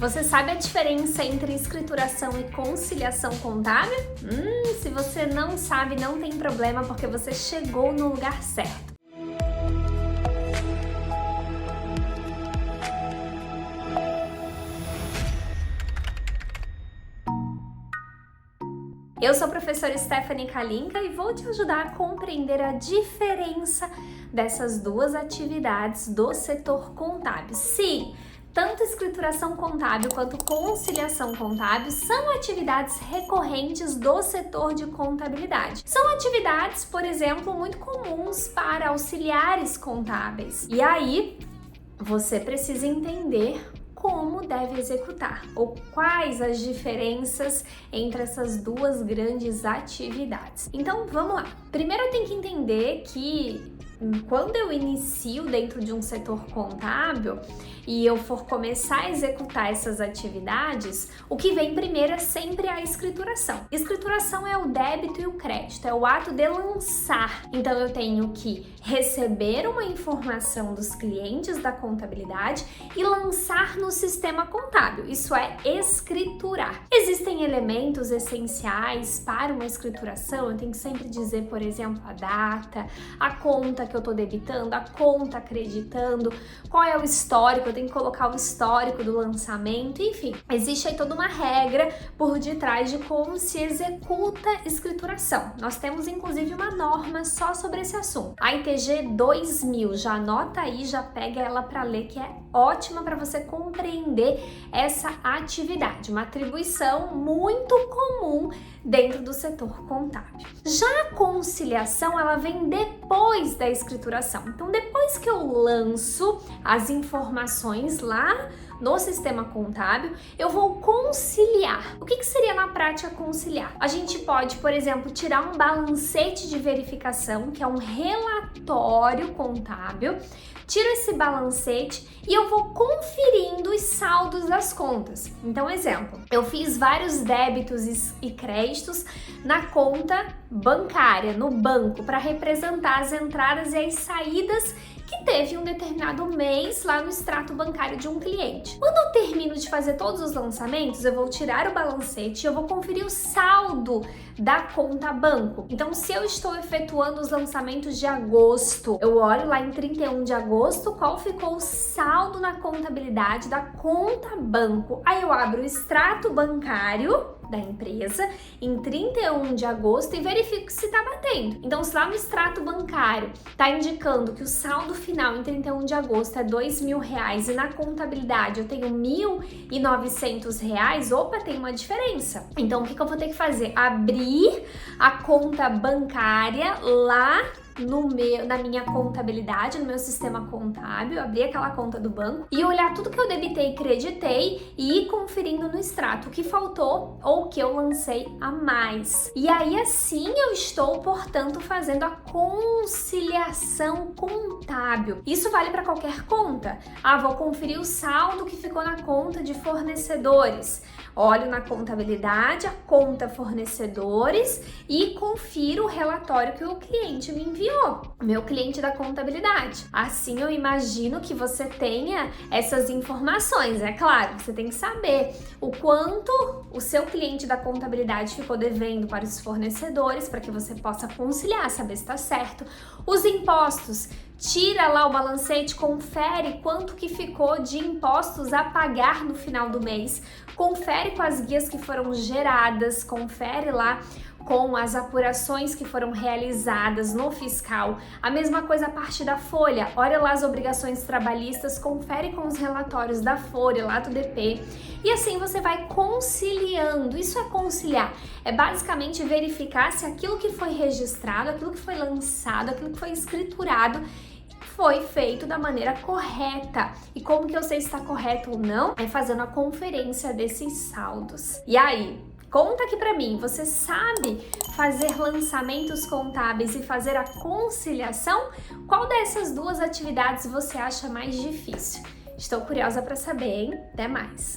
Você sabe a diferença entre escrituração e conciliação contábil? Se você não sabe, não tem problema, porque você chegou no lugar certo. Eu sou a professora Stephanie Kalinka e vou te ajudar a compreender a diferença dessas duas atividades do setor contábil. Sim, tanto escrituração contábil quanto conciliação contábil são atividades recorrentes do setor de contabilidade. São atividades, por exemplo, muito comuns para auxiliares contábeis. E aí, você precisa entender como deve executar ou quais as diferenças entre essas duas grandes atividades. Então, vamos lá. Primeiro eu tenho que entender que quando eu inicio dentro de um setor contábil e eu for começar a executar essas atividades, o que vem primeiro é sempre a escrituração. Escrituração é o débito e o crédito, é o ato de lançar. Então eu tenho que receber uma informação dos clientes da contabilidade e lançar no sistema contábil. Isso é escriturar. Existem elementos essenciais para uma escrituração. Eu tenho que sempre dizer, por exemplo, a data, a conta que eu estou debitando, a conta acreditando, qual é o histórico, eu tenho que colocar o histórico do lançamento, enfim. Existe aí toda uma regra por detrás de como se executa escrituração. Nós temos inclusive uma norma só sobre esse assunto. A ITG 2000, já anota aí, já pega ela para ler, que é ótima para você compreender essa atividade, uma atribuição muito comum dentro do setor contábil. Já a conciliação, ela vem depois da escrituração. Então, depois que eu lanço as informações lá no sistema contábil, eu vou conciliar. O que seria na prática conciliar? A gente pode, por exemplo, tirar um balancete de verificação, que é um relatório contábil, tiro esse balancete e eu vou conferindo os saldos das contas. Então, exemplo, eu fiz vários débitos e créditos na conta bancária, no banco, para representar as entradas e as saídas que teve um determinado mês lá no extrato bancário de um cliente. Quando eu termino de fazer todos os lançamentos, eu vou tirar o balancete e eu vou conferir o saldo da conta banco. Então, se eu estou efetuando os lançamentos de agosto, eu olho lá em 31 de agosto qual ficou o saldo na contabilidade da conta banco. Aí eu abro o extrato bancário da empresa em 31 de agosto e verifico se está batendo. Então, se lá no extrato bancário está indicando que o saldo final em 31 de agosto é R$2.000 e na contabilidade eu tenho R$1.900, opa, tem uma diferença. Então, o que eu vou ter que fazer? Abrir a conta bancária lá na minha contabilidade, no meu sistema contábil, abrir aquela conta do banco e olhar tudo que eu debitei e creditei e ir conferindo no extrato o que faltou ou o que eu lancei a mais. E aí assim eu estou, portanto, fazendo a conciliação contábil. Isso vale para qualquer conta. Vou conferir o saldo que ficou na conta de fornecedores. Olho na contabilidade, a conta fornecedores e confiro o relatório que o cliente me enviou, meu cliente da contabilidade. Assim eu imagino que você tenha essas informações, é claro, você tem que saber o quanto o seu cliente da contabilidade ficou devendo para os fornecedores, para que você possa conciliar, saber se está certo. Os impostos, tira lá o balancete, confere quanto que ficou de impostos a pagar no final do mês, confere com as guias que foram geradas, confere lá com as apurações que foram realizadas no fiscal. A mesma coisa a parte da folha, olha lá as obrigações trabalhistas, confere com os relatórios da folha, lá do DP, e assim você vai conciliando. Isso é conciliar, é basicamente verificar se aquilo que foi registrado, aquilo que foi lançado, aquilo que foi escriturado foi feito da maneira correta. E como que eu sei se está correto ou não? É fazendo a conferência desses saldos. E aí, conta aqui pra mim, você sabe fazer lançamentos contábeis e fazer a conciliação? Qual dessas duas atividades você acha mais difícil? Estou curiosa para saber, hein? Até mais!